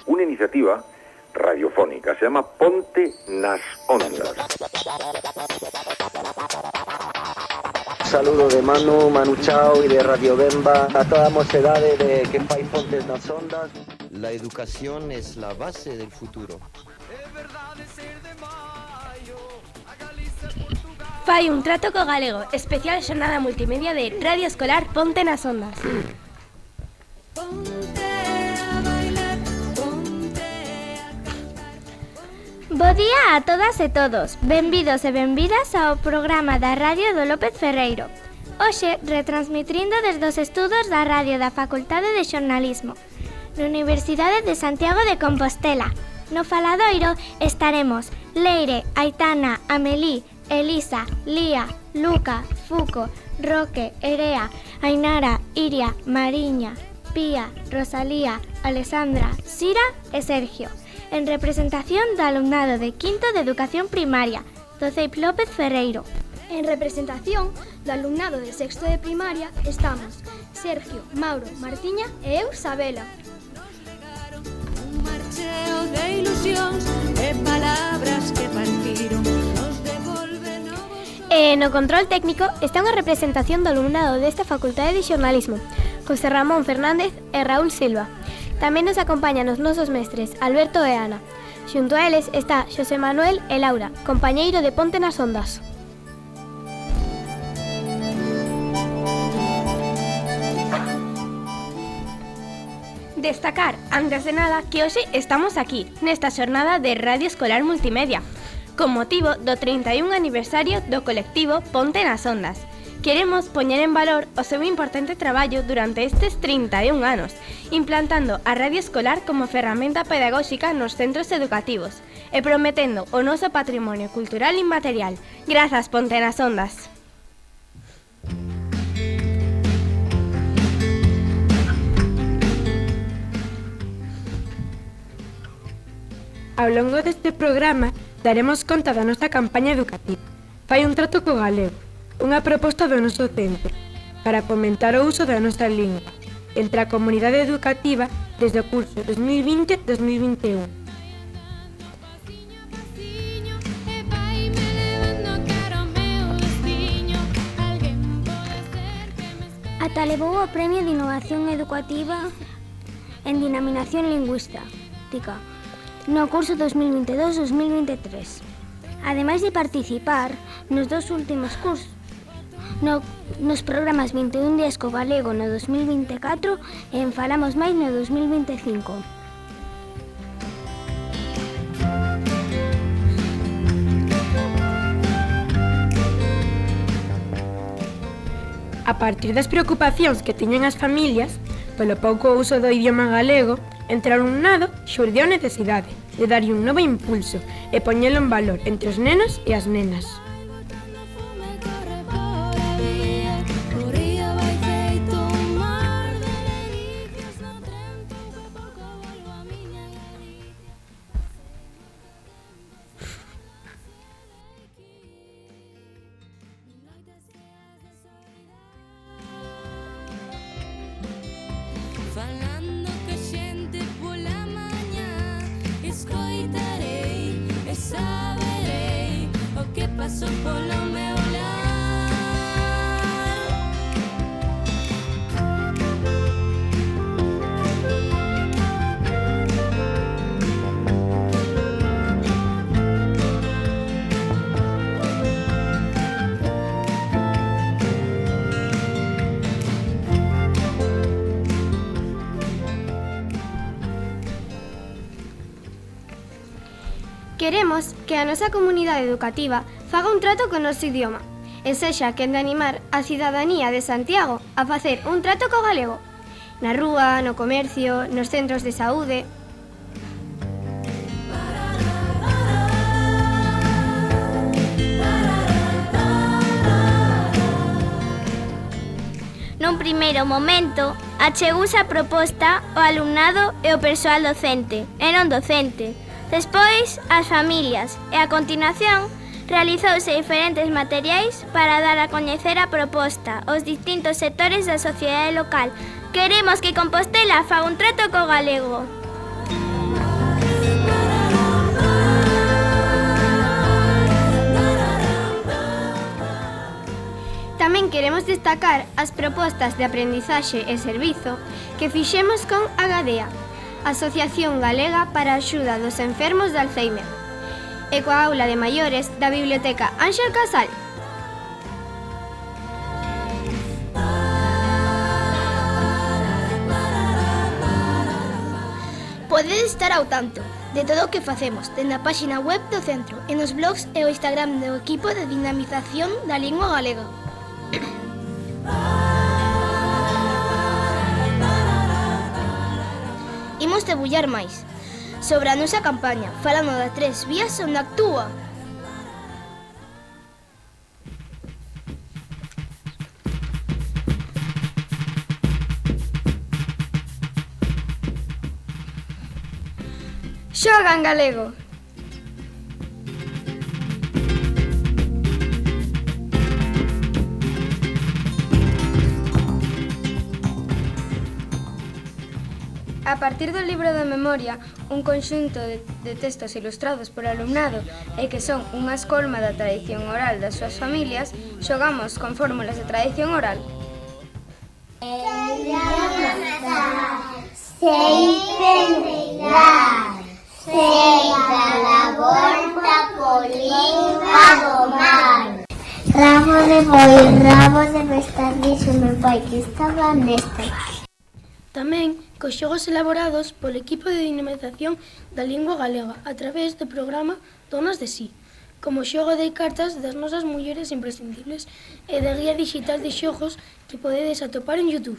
Una iniciativa radiofónica, se llama Ponte nas Ondas. Saludo de Manu Chao y de Radio Bemba a toda mocedade de que fai Pontes nas Ondas. La educación es la base del futuro. Fai un trato co galego, especial xornada multimedia de Radio Escolar Ponte nas Ondas. Bo día a todas e todos. Benvidos e benvidas ao programa da Radio do López Ferreiro. Hoxe, retransmitindo desde os estudos da Radio da Facultade de Xornalismo, na Universidade de Santiago de Compostela. No faladoiro estaremos Leire, Aitana, Amelí, Elisa, Lía, Luca, Fuco, Roque, Erea, Ainara, Iria, Mariña, Pía, Rosalía, Alessandra, Sira e Sergio, en representación do alumnado de quinto de Educación Primaria, do CEIP López Ferreiro. En representación do alumnado de sexto de primaria estamos Sergio, Mauro, Martiña e eu, Sabela. Un marcheo de ilusións e palabras que partiron nos devolven novos... No control técnico está unha representación do alumnado desta Facultade de Xornalismo, José Ramón Fernández e Raúl Silva. Tamén nos acompañan os nosos mestres Alberto e Ana. Xunto a eles está Xosé Manuel e Laura, compañeiro de Ponte nas Ondas. Destacar, antes de nada, que hoxe estamos aquí, nesta xornada de Radio Escolar Multimedia, con motivo do 31 aniversario do colectivo Ponte nas Ondas. Queremos poñer en valor o seu importante traballo durante estes 31 anos, implantando a radio escolar como ferramenta pedagóxica nos centros educativos e prometendo o noso patrimonio cultural inmaterial. Grazas, Ponte nas Ondas. Ao longo deste programa daremos conta da nosa campaña educativa. Fai un trato co galego, unha proposta do noso centro para fomentar o uso da nosa lingua entre a comunidade educativa desde o curso 2020-2021. Ata levou o Premio de Innovación Educativa en Dinaminación Lingüística no curso 2022-2023. Ademais de participar nos dos últimos cursos, nos programas 21 días co galego no 2024 e en Falamos Máis no 2025. A partir das preocupacións que teñen as familias polo pouco uso do idioma galego, entre o alumnado xurdiu a necesidade de darlle un novo impulso e poñelo en valor entre os nenos e as nenas. Falando que xente pola mañá escoitarei e saberei o que pasou polo meu lar. Queremos que a nosa comunidade educativa faga un trato co noso idioma e sexa quen de animar a cidadanía de Santiago a facer un trato co galego na rúa, no comercio, nos centros de saúde. Nun primeiro momento, achegouse a proposta ao alumnado e o persoal docente e non docente, despois as familias e a continuación Realizouse diferentes materiais para dar a coñecer a proposta aos distintos sectores da sociedade local. Queremos que Compostela faga un trato co galego. Tamén queremos destacar as propostas de aprendizaxe e servizo que fixemos con Agadea, Asociación Galega para a Axuda dos Enfermos de Alzheimer, e coa aula de maiores da Biblioteca Ánxel Casal. Podedes estar ao tanto de todo o que facemos dende a páxina web do centro e nos blogs e o Instagram do equipo de dinamización da lingua galega. Imos debullar máis sobre a nosa campaña, falando das 3 vías onde actúa. Xoga en galego. A partir do libro de memoria, un conxunto de textos ilustrados por alumnado e que son unha escolma da tradición oral das súas familias, xogamos con fórmulas de tradición oral. Rabo de boi, rabo de besta, dixo meu pai que estaba nesta. Tamén cos xogos elaborados polo equipo de dinamización da lingua galega a través do programa Donas de Sí, como xogo de cartas das nosas mulleres imprescindibles e da guía digital de xogos que podedes atopar en YouTube.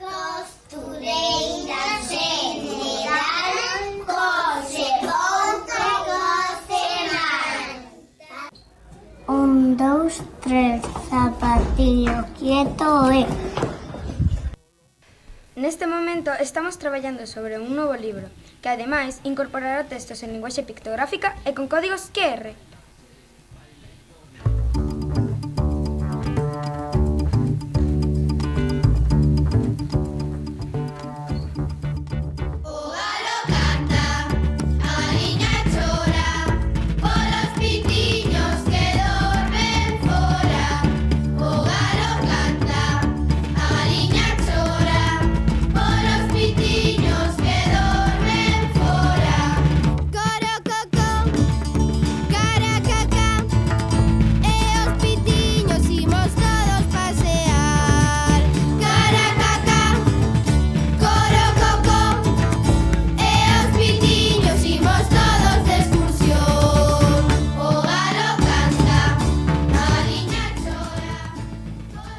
Costureira general, cose outra cose máis. 1, 2, 3, zapatillo quieto e... Neste momento estamos traballando sobre un novo libro que ademais incorporará textos en linguaxe pictográfica e con códigos QR.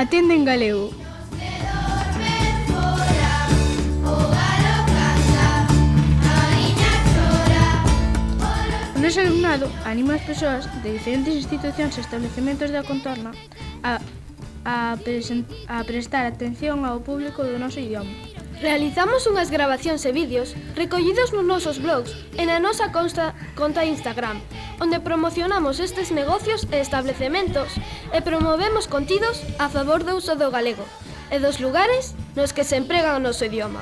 Atende en galego. O noso alumnado anima as persoas de diferentes institucións e establecementos da contorna a prestar atención ao público do noso idioma. Realizamos unhas grabacións e vídeos recollidos nos nosos blogs e na nosa conta Instagram, onde promocionamos estes negocios e establecementos e promovemos contidos a favor do uso do galego e dos lugares nos que se emprega o noso idioma.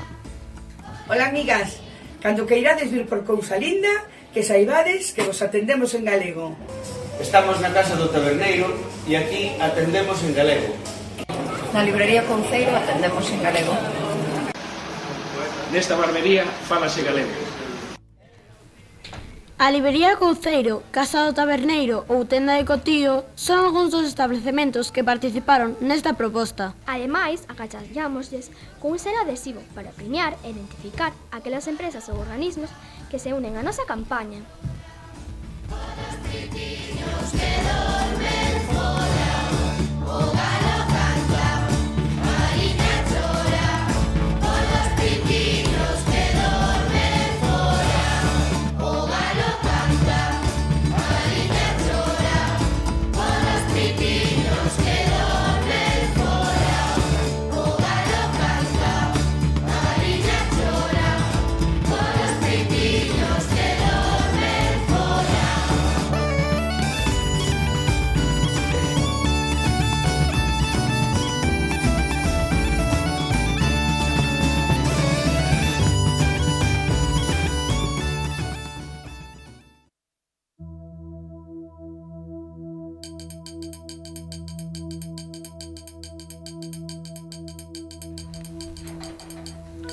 Ola, amigas, cando queirades vir por cousa linda, que saibades que vos atendemos en galego. Estamos na Casa do Taberneiro e aquí atendemos en galego. Na librería Conceiro atendemos en galego. Nesta barbería fálase galego. A librería Couceiro, Casa do Taberneiro ou Tenda de Cotío son algúns dos establecementos que participaron nesta proposta. Ademais, agachallámoslles cun selo adhesivo para premiar e identificar aquelas empresas ou organismos que se unen á nosa campaña.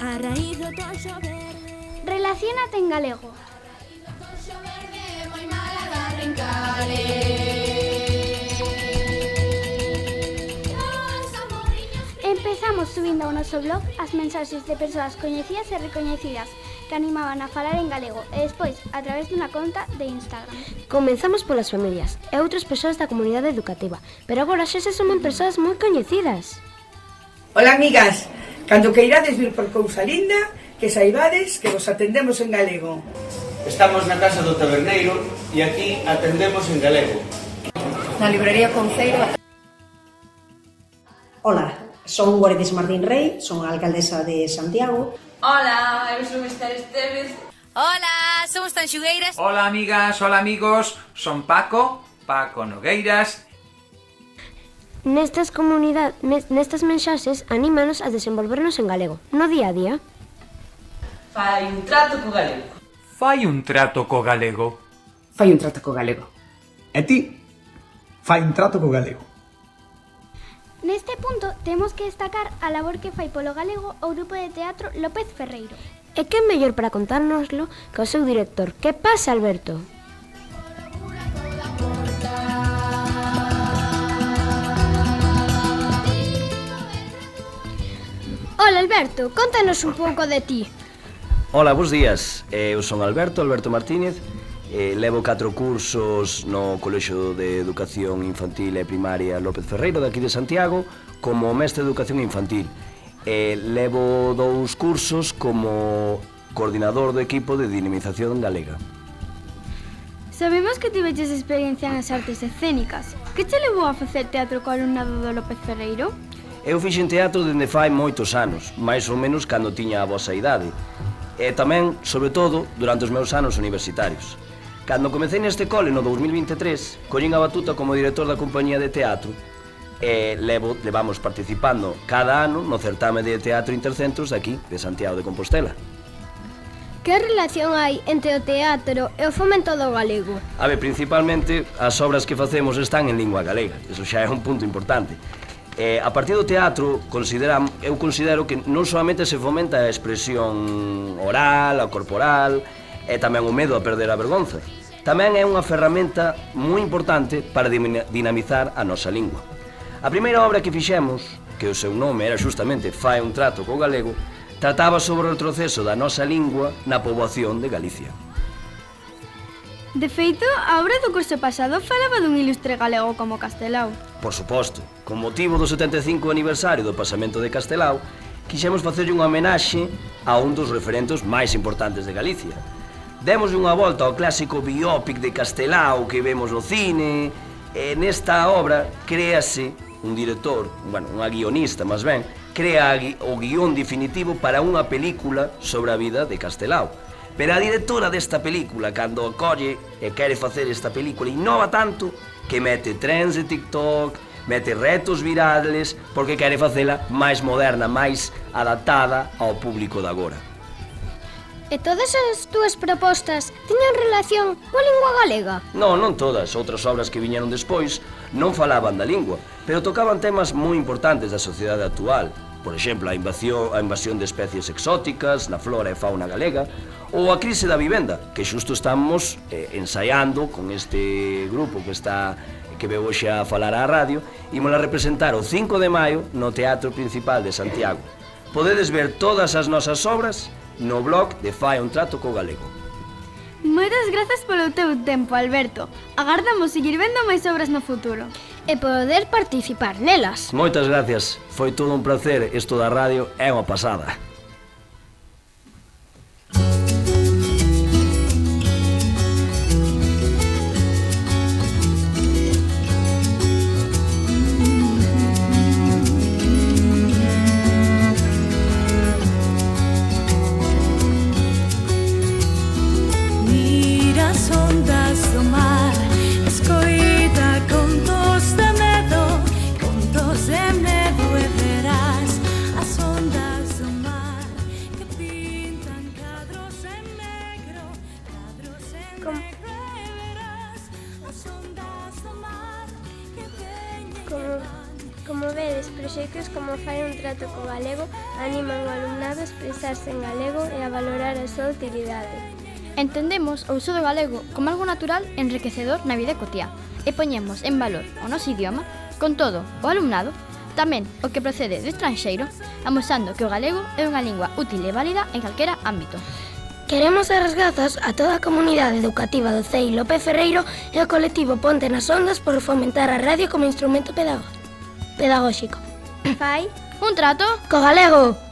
A raíz do toxo verde. Relaciónate en galego. Empezamos subindo ao noso blog as mensaxes de persoas coñecidas e recoñecidas que animaban a falar en galego e despois a través dunha conta de Instagram. Comenzamos polas familias e outras persoas da comunidade educativa, pero agora xa se suman persoas moi coñecidas. Ola, amigas, cando queirades vir por cousa linda, que saibades que vos atendemos en galego. Estamos na casa do taberneiro e aquí atendemos en galego. Na librería Conceiro. Ola, son Guardis Martín Rey, son a alcaldesa de Santiago. Ola, eu son Esther Estevez. Ola, somos Tanxugueiras. Ola, amigas, ola, amigos, son Paco Nogueiras. Nestas mensaxes anímanos a desenvolvernos en galego, no día a día. Fai un trato co galego. Fai un trato co galego. Fai un trato co galego. E ti? Fai un trato co galego. Neste punto temos que destacar a labor que fai polo galego o grupo de teatro López Ferreiro. E que é mellor para contárnoslo que o seu director. Que pasa, Alberto? Hola, Alberto, contanos un pouco de ti. Hola, bons días. Eu son Alberto Martínez. Levo 4 cursos no Colexio de Educación Infantil e Primaria López Ferreiro de aquí de Santiago como mestre de Educación Infantil. Levo 2 cursos como coordinador do equipo de dinamización galega. Sabemos que tiveches experiencia nas artes escénicas. Que che levou a facer teatro co alumnado do López Ferreiro? Eu fixen teatro dende fai moitos anos, máis ou menos cando tiña a vosa idade. E tamén, sobre todo, durante os meus anos universitarios. Cando comecei neste cole no 2023, collín a batuta como director da compañía de teatro e levamos participando cada ano no certame de teatro intercentros de aquí, de Santiago de Compostela. Que relación hai entre o teatro e o fomento do galego? A ver, principalmente, as obras que facemos están en lingua galega, eso xa é un punto importante. A partir do teatro, eu considero que non solamente se fomenta a expresión oral, a corporal, e tamén o medo a perder a vergonza. Tamén é unha ferramenta moi importante para dinamizar a nosa lingua. A primeira obra que fixemos, que o seu nome era justamente Fai un trato co galego, trataba sobre o retroceso da nosa lingua na poboación de Galicia. De feito, a obra do curso pasado falaba dun ilustre galego como Castelao. Por suposto, con motivo do 75 aniversario do pasamento de Castelao, quixemos facerlle unha homenaxe a un dos referentes máis importantes de Galicia. Demos unha volta ao clásico biopic de Castelao que vemos no cine, e nesta obra créase un director, unha guionista máis ben, crea o guión definitivo para unha película sobre a vida de Castelao. Pero a directora desta película, cando acolle e quere facer esta película, innova tanto que mete trends de TikTok, mete retos virales, porque quere facela máis moderna, máis adaptada ao público de agora. E todas as túas propostas tiñan relación coa lingua galega? Non todas. Outras obras que viñeron despois non falaban da lingua, pero tocaban temas moi importantes da sociedade actual. Por exemplo, a invasión de especies exóticas na flora e fauna galega, ou a crise da vivenda, que xusto estamos ensaiando con este grupo que veu hoxe a falar á radio, ímola representar o 5 de maio no Teatro Principal de Santiago. Podedes ver todas as nosas obras no blog de Fai un trato co galego. Moitas grazas polo teu tempo, Alberto. Agardamos seguir vendo máis obras no futuro. E poder participar nelas. Moitas gracias. Foi todo un placer. Isto da radio é unha pasada. Mira as ondas do mar, escoita contos de medo e verás as ondas do mar. xeitos como fai un trato co galego animan o alumnado a expresarse en galego e a valorar a súa utilidade. Entendemos o uso do galego como algo natural e enriquecedor na vida cotiá e poñemos en valor o noso idioma, con todo o alumnado, tamén o que procede do estranxeiro, amosando que o galego é unha lingua útil e válida en calquera ámbito. Queremos dar as grazas a toda a comunidade educativa do CEI López Ferreiro e ao colectivo Ponte nas Ondas por fomentar a radio como instrumento pedagóxico. Fai un trato co galego.